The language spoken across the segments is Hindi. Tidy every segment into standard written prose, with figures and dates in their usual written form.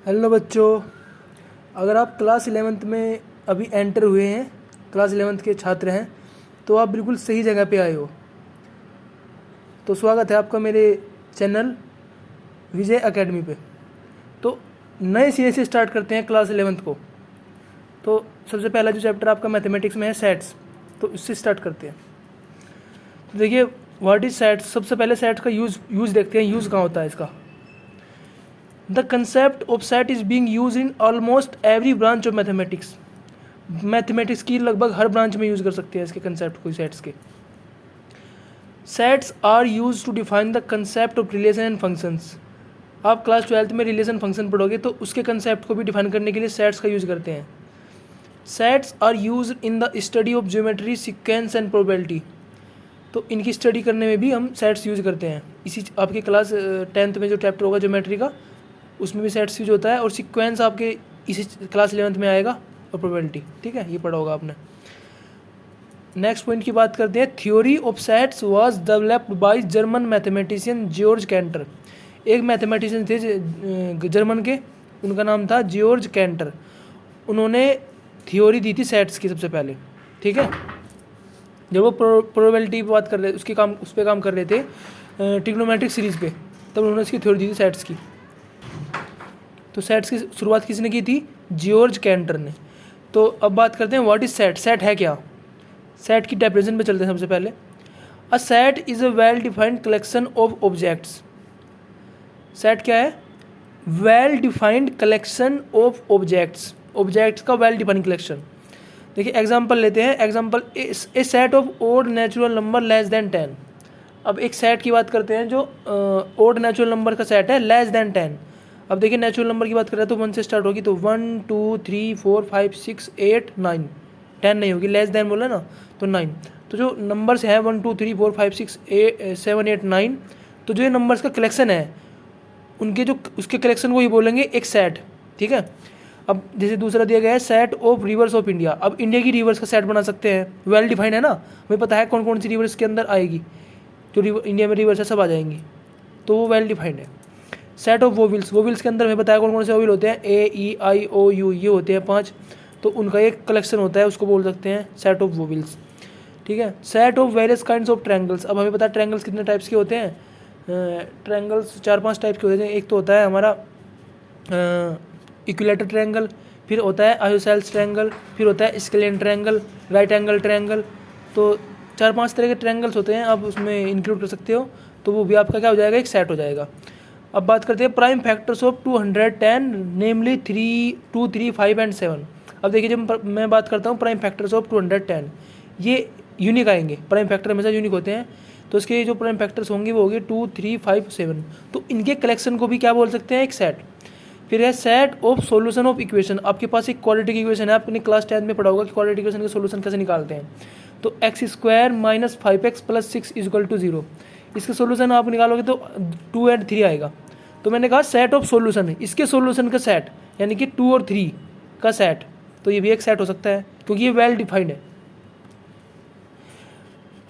हेलो बच्चों, अगर आप क्लास 11th में अभी एंटर हुए हैं, क्लास 11th के छात्र हैं, तो आप बिल्कुल सही जगह पे आए हो। तो स्वागत है आपका मेरे चैनल विजय एकेडमी पे। तो नए सिरे से स्टार्ट करते हैं क्लास 11th को। तो सबसे पहला जो चैप्टर आपका मैथमेटिक्स में है सेट्स, तो इससे स्टार्ट करते हैं। तो देखिए, व्हाट इज सेट्स। सबसे पहले सेट का यूज़ देखते हैं, यूज़ कहाँ होता है इसका। The concept of set is being used in almost every branch of mathematics. Mathematics की लगभग हर ब्रांच में यूज़ कर सकते हैं इसके कंसेप्ट को, सेट्स के। Sets are used to define the concept of relation and functions. आप क्लास 12th में रिलेशन फंक्शन पढ़ोगे तो उसके कंसेप्ट को भी डिफाइन करने के लिए सेट्स का यूज़ करते हैं। Sets are used in the study of geometry, sequence and probability. तो इनकी स्टडी करने में भी हम सेट्स यूज़ करते हैं। इसी आपके क्लास 10th में जो चैप्टर होगा ज्योमेट्री का, उसमें भी सेट्स यूज होता है, और सीक्वेंस आपके इसी क्लास 11th में आएगा, और प्रोबेबिलिटी। ठीक है, ये पढ़ा होगा आपने। नेक्स्ट पॉइंट की बात करते हैं। Theory of sets was developed by German mathematician George canter. एक मैथमेटिशियन थे जर्मन के, उनका नाम था जॉर्ज कैंटर। उन्होंने थ्योरी दी थी सेट्स की सबसे पहले। ठीक है, जब वो प्रोबेबिलिटी पे बात कर रहे, उस पर काम कर रहे थे, ट्रिग्नोमेट्रिक सीरीज पे, तब उन्होंने इसकी थ्योरी दी थी सेट्स की। तो सेट्स की शुरुआत किसने की थी? जॉर्ज कैंटर ने। तो अब बात करते हैं व्हाट इज सेट। सेट है क्या? सेट की डेफिनेशन पे चलते हैं सबसे पहले। A set is a well defined collection of objects. Set क्या है? Well defined collection of objects. Objects का वेल डिफाइंड कलेक्शन। देखिए एग्जांपल लेते हैं। Example, a set of odd natural number less than 10। अब एक सेट की बात करते हैं जो ओड नेचुरल नंबर का सेट है, लेस देन 10। अब देखिए नेचुरल नंबर की बात कर रहे हैं तो 1 से स्टार्ट होगी, तो 1 2 3 4 5 6 8 9, 10 नहीं होगी, लेस देन बोला ना, तो 9। तो जो नंबर्स हैं 1 2 3 4 5 6 7 8 9, तो जो ये नंबर्स का कलेक्शन है, उनके जो उसके कलेक्शन को ही बोलेंगे एक सेट। ठीक है। अब जैसे दूसरा दिया गया है set of reverse of India. अब इंडिया की रिवर्स का सेट बना सकते हैं, वेल डिफाइंड है ना, हमें पता है कौन कौन सी रिवर्स के अंदर आएगी, जो इंडिया में रिवर्स है सब आ जाएंगी, तो वो वेल डिफाइंड है। Set of vowels. वोविल्स के अंदर हमें बताया कौन कौन से वोविल होते हैं, ए ई आई ओ यू, ये होते हैं 5, तो उनका एक कलेक्शन होता है, उसको बोल सकते हैं सेट ऑफ वोविल्स। ठीक है। Set of various kinds of triangles. अब हमें पता है ट्रायंगल्स कितने टाइप्स के होते हैं। ट्रायंगल्स 4-5 टाइप के होते हैं। एक तो होता है हमारा इक्विलेटरल ट्रायंगल, फिर होता है आइसोसेलेस ट्रायंगल, फिर होता है scalene triangle, right angle triangle. तो 4-5 तरह के ट्रायंगल्स होते हैं, आप उसमें इंक्लूड कर सकते हो, तो वो भी आपका क्या हो जाएगा, एक सेट हो जाएगा। अब बात करते हैं prime factors of 210, namely 3 2 3 5 and 7। अब देखिए जब मैं बात करता हूँ प्राइम फैक्टर्स ऑफ 210, ये यूनिक आएंगे, प्राइम फैक्टर हमेशा यूनिक होते हैं, तो इसके जो प्राइम फैक्टर्स होंगे वो होंगे 2 3 5 7। तो इनके कलेक्शन को भी क्या बोल सकते हैं, एक सेट। फिर है set of solution of equation. आपके पास एक क्वाड्रेटिक इक्वेशन है, आपने क्लास 10 में पढ़ा होगा कि क्वाड्रेटिक इक्वेशन के सॉल्यूशन कैसे निकालते हैं। तो x² - 5x + 6 = 0। इसके सॉल्यूशन आप निकालोगे तो 2 और 3 आएगा। तो मैंने कहा सेट ऑफ सॉल्यूशन है, इसके सॉल्यूशन का सेट, यानी कि 2 और 3 का सेट, तो ये भी एक सेट हो सकता है क्योंकि ये वेल डिफाइंड है।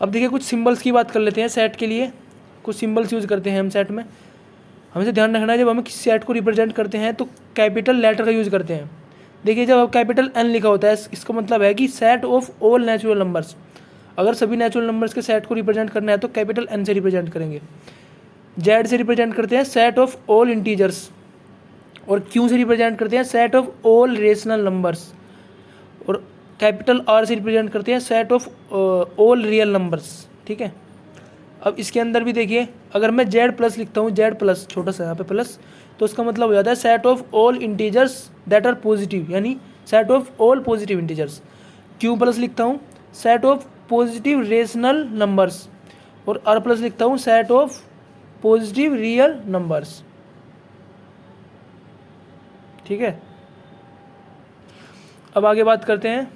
अब देखिए कुछ सिंबल्स की बात कर लेते हैं सेट के लिए। कुछ सिंबल्स यूज करते हैं हम सेट में, हमें ध्यान रखना है जब हम किसी सेट को रिप्रेजेंट करते हैं तो कैपिटल लेटर का यूज़ करते हैं। देखिए जब कैपिटल N लिखा होता है, इसका मतलब है कि set of all natural numbers. अगर सभी नेचुरल नंबर्स के सेट को रिप्रेजेंट करना है तो कैपिटल N से रिप्रेजेंट करेंगे। Z से रिप्रेजेंट करते हैं सेट ऑफ ऑल इंटीजर्स, और Q से रिप्रेजेंट करते हैं set of all rational numbers, और कैपिटल R से रिप्रेजेंट करते हैं set of all real numbers. ठीक है। अब इसके अंदर भी देखिए, अगर मैं Z+ लिखता हूँ, Z+, छोटा सा यहाँ पे प्लस, तो इसका मतलब हो जाता है set of all integers that are positive, यानी set of all positive integers. Q+ लिखता हूँ set of positive rational numbers, और R+ लिखता हूँ set of positive real numbers. ठीक है। अब आगे बात करते हैं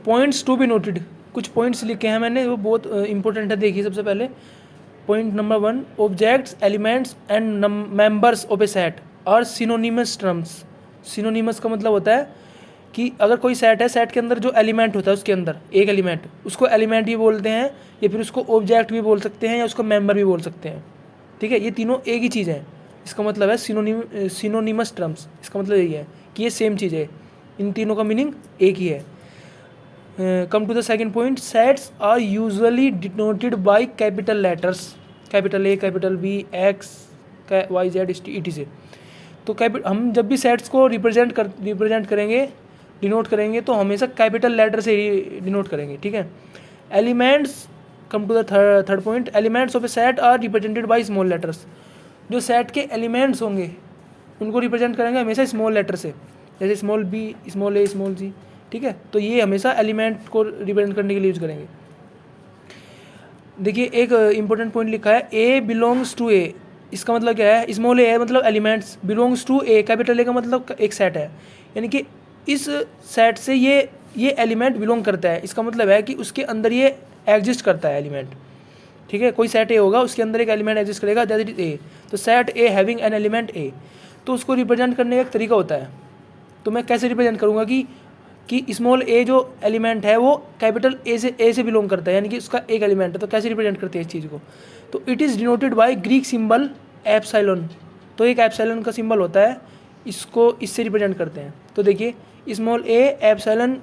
पॉइंट्स टू बी नोटेड। कुछ पॉइंट्स लिखे हैं मैंने, वो बहुत इंपॉर्टेंट है। देखिए सबसे पहले point number 1, objects, elements and members of a set are synonymous terms. Synonymous का मतलब होता है कि अगर कोई सेट है, सेट के अंदर जो एलिमेंट होता है, उसके अंदर एक एलिमेंट, उसको एलिमेंट भी बोलते हैं, या फिर उसको ऑब्जेक्ट भी बोल सकते हैं, या उसको मेंबर भी बोल सकते हैं। ठीक है, ये तीनों एक ही चीज़ है। इसका मतलब है सिनोनिमस टर्म्स। इसका मतलब यही है कि ये सेम चीज़ है, इन तीनों का मीनिंग एक ही है। Come to the second point, sets are usually denoted by capital letters, capital A, capital B, X, Y, Z, etc। तो हम जब भी सेट्स को रिप्रेजेंट करेंगे, डिनोट करेंगे, तो हमेशा कैपिटल लेटर से ही डिनोट करेंगे, ठीक है। Elements, come to the third point, elements of a set are represented by small letters. जो सेट के एलिमेंट्स होंगे उनको रिप्रेजेंट करेंगे हमेशा स्मॉल लेटर से, जैसे small B, small A, small G, ठीक है। तो ये हमेशा एलिमेंट को रिप्रेजेंट करने के लिए यूज करेंगे। देखिए एक इंपॉर्टेंट पॉइंट लिखा है, ए बिलोंग्स टू ए। इसका मतलब क्या है, स्मॉल ए है मतलब elements, belongs to A, capital A का मतलब एक सेट है, यानी कि इस सेट से ये एलिमेंट बिलोंग करता है। इसका मतलब है कि उसके अंदर ये एग्जिस्ट करता है एलिमेंट, ठीक है। कोई सेट ए होगा, उसके अंदर एक एलिमेंट एग्जिस्ट करेगा, दैट इज ए। तो set A having an element A, तो उसको रिप्रेजेंट करने का एक तरीका होता है। तो मैं कैसे रिप्रेजेंट करूँगा कि स्मॉल ए जो एलिमेंट है वो कैपिटल ए से बिलोंग करता है, यानी कि उसका एक एलिमेंट है। तो कैसे रिप्रेजेंट करते हैं इस चीज़ को, तो it is denoted by Greek symbol epsilon. तो एक एप्सिलॉन का सिंबल होता है, इसको इससे रिप्रेजेंट करते हैं। तो देखिए small A epsilon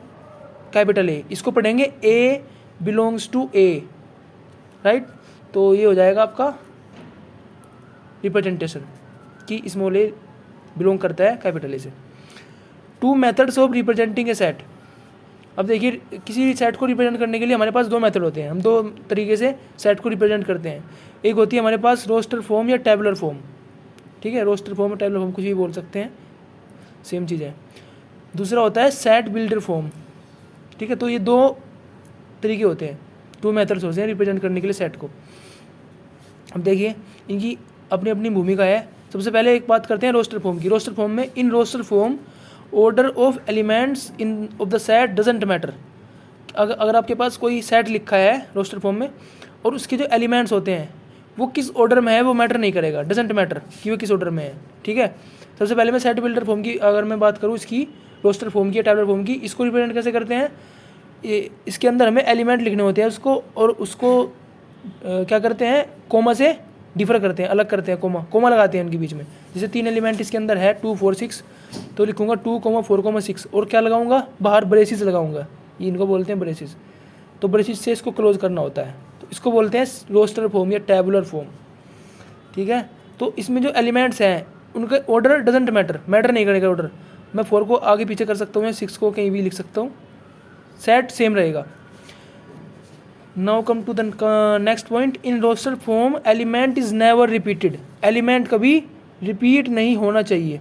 capital A, इसको पढ़ेंगे ए बिलोंग्स टू ए, राइट। तो ये हो जाएगा आपका रिप्रेजेंटेशन कि स्मॉल ए बिलोंग करता है कैपिटल ए से। Two methods of representing a set. अब देखिए किसी सेट को रिप्रेजेंट करने के लिए हमारे पास दो मेथड होते हैं, हम दो तरीके से सेट को रिप्रेजेंट करते हैं। एक होती है हमारे पास रोस्टर फॉर्म या टेबुलर फॉर्म, ठीक है। रोस्टर फॉर्म और टेबुलर फॉर्म कुछ भी बोल सकते हैं, सेम चीज़ है। दूसरा होता है सेट बिल्डर फॉर्म, ठीक है। तो ये दो तरीके होते हैं, दो मेथड्स होते हैं रिप्रेजेंट करने के लिए सेट को। अब देखिए इनकी अपनी अपनी भूमिका है। सबसे पहले एक बात करते हैं रोस्टर फॉर्म की। रोस्टर फॉर्म में, in roster form order of elements in of the set doesn't matter. अगर आपके पास कोई सेट लिखा है रोस्टर फॉर्म में और उसके जो एलिमेंट्स होते हैं वो किस ऑर्डर में है वो मैटर नहीं करेगा, डजेंट मैटर कि वो किस ऑर्डर में है, ठीक है। सबसे पहले मैं सेट बिल्डर फॉर्म की अगर मैं बात करूँ, इसकी रोस्टर फॉर्म की या टेबुलर फॉर्म की, इसको रिप्रेजेंट कैसे करते हैं। इसके अंदर हमें एलिमेंट लिखने होते हैं उसको, और उसको क्या करते हैं, कोमा से डिफर करते हैं, अलग करते हैं, कोमा लगाते हैं उनके बीच में। जैसे 3 एलिमेंट इसके अंदर है 2, 4, 6, तो लिखूंगा 2, 4, 6, और क्या लगाऊंगा, बाहर ब्रेसिस लगाऊंगा, ये इनको बोलते हैं ब्रेसिस। तो ब्रेसिस से इसको क्लोज करना होता है, तो इसको बोलते हैं रोस्टर फॉर्म या टेबुलर फॉर्म, ठीक है। तो इसमें जो एलिमेंट्स हैं उनका ऑर्डर डजेंट मैटर नहीं करेगा ऑर्डर। मैं 4 को आगे पीछे कर सकता हूँ या 6 को कहीं भी लिख सकता हूँ, सेट सेम रहेगा। Now come to the next point, in roster form element is never repeated. Element कभी रिपीट नहीं होना चाहिए।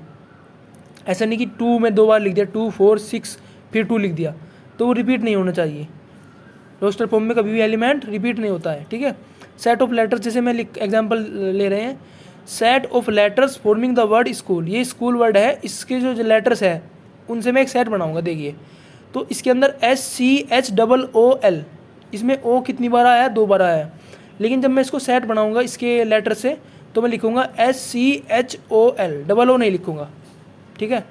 ऐसा नहीं कि 2 में 2 बार लिख दिया, 2, 4, 6 फिर 2 लिख दिया, तो वो रिपीट नहीं होना चाहिए। रोस्टर फॉर्म में कभी भी एलिमेंट रिपीट नहीं होता है, ठीक है। सेट ऑफ लेटर्स, जैसे मैं एग्जांपल ले रहे हैं, set of letters forming the word school. ये स्कूल वर्ड है, इसके जो लेटर्स है उनसे मैं एक सेट बनाऊंगा। देखिए तो इसके अंदर SCHOOL, इसमें ओ कितनी बार आया है, 2 बार आया है। लेकिन जब मैं इसको सेट बनाऊंगा इसके लेटर से, तो मैं लिखूंगा SCHOL, डबल ओ नहीं लिखूंगा, ठीक है।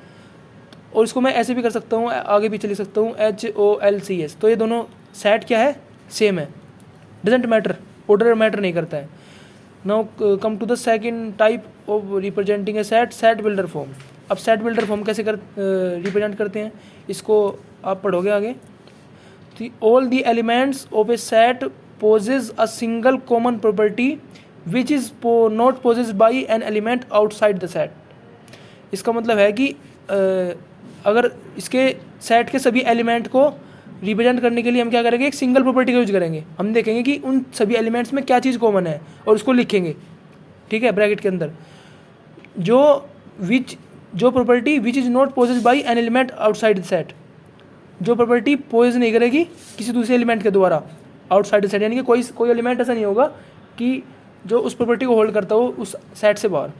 और इसको मैं ऐसे भी कर सकता हूँ, आगे पीछे लिख सकता हूँ HOLCH। तो ये दोनों सेट क्या है, सेम है, डजेंट मैटर, ऑर्डर मैटर नहीं करता है। Now come to the second type of representing a set, set builder form. अब सेट बिल्डर फॉर्म कैसे रिप्रेजेंट करते हैं, इसको आप पढ़ोगे आगे। All the elements of a set possess a single common property which is not possess by an element outside the set. इसका मतलब है कि अगर इसके सेट के सभी एलिमेंट को रिप्रेजेंट करने के लिए हम क्या करेंगे, एक सिंगल प्रॉपर्टी का यूज करेंगे। हम देखेंगे कि उन सभी एलिमेंट्स में क्या चीज़ कॉमन है और उसको लिखेंगे, ठीक है, ब्रैकेट के अंदर। जो property which is not possess by an element outside the set, जो प्रॉपर्टी पोजेज नहीं करेगी किसी दूसरे एलिमेंट के द्वारा आउटसाइड द सेट, यानी कि कोई एलिमेंट ऐसा नहीं होगा कि जो उस प्रॉपर्टी को होल्ड करता हो उस सेट से बाहर।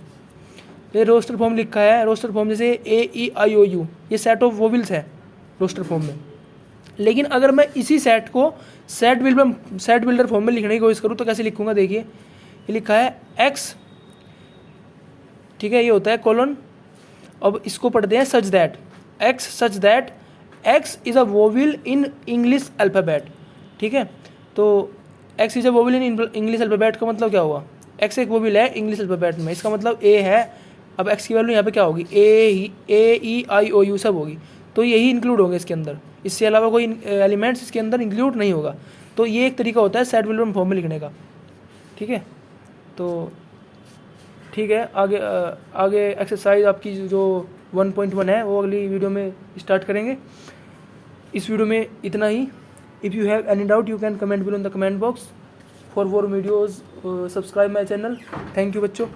ये रोस्टर फॉर्म लिखा है, रोस्टर फॉर्म जैसे AEIOU, ये सेट ऑफ वोवेल्स है रोस्टर फॉर्म में। लेकिन अगर मैं इसी सेट को सेट बिल्डर फॉर्म में लिखने की कोशिश करूँ तो कैसे लिखूंगा, देखिए ये लिखा है X, ठीक है, ये होता है कोलन। अब इसको पढ़ते हैं such that, X such that X is a vowel in English alphabet, ठीक है। तो X is a vowel in English alphabet का मतलब क्या हुआ, X एक वोवेल है इंग्लिश अल्फ़ाबेट में, इसका मतलब A है अब एक्स की वैल्यू यहाँ पे क्या होगी, ए ई आई ओ यू सब होगी, तो यही इंक्लूड होंगे इसके अंदर, इससे अलावा कोई एलिमेंट्स इसके अंदर इंक्लूड नहीं होगा। तो ये एक तरीका होता है सेट विलर्बन फॉर्म में लिखने का। ठीक है, तो ठीक है, आगे एक्सरसाइज आपकी जो 1.1 है वो अगली वीडियो में स्टार्ट करेंगे। इस वीडियो में इतना ही। If you have any doubt you can comment below in the comment box. For more videos subscribe my channel. Thank you बच्चों।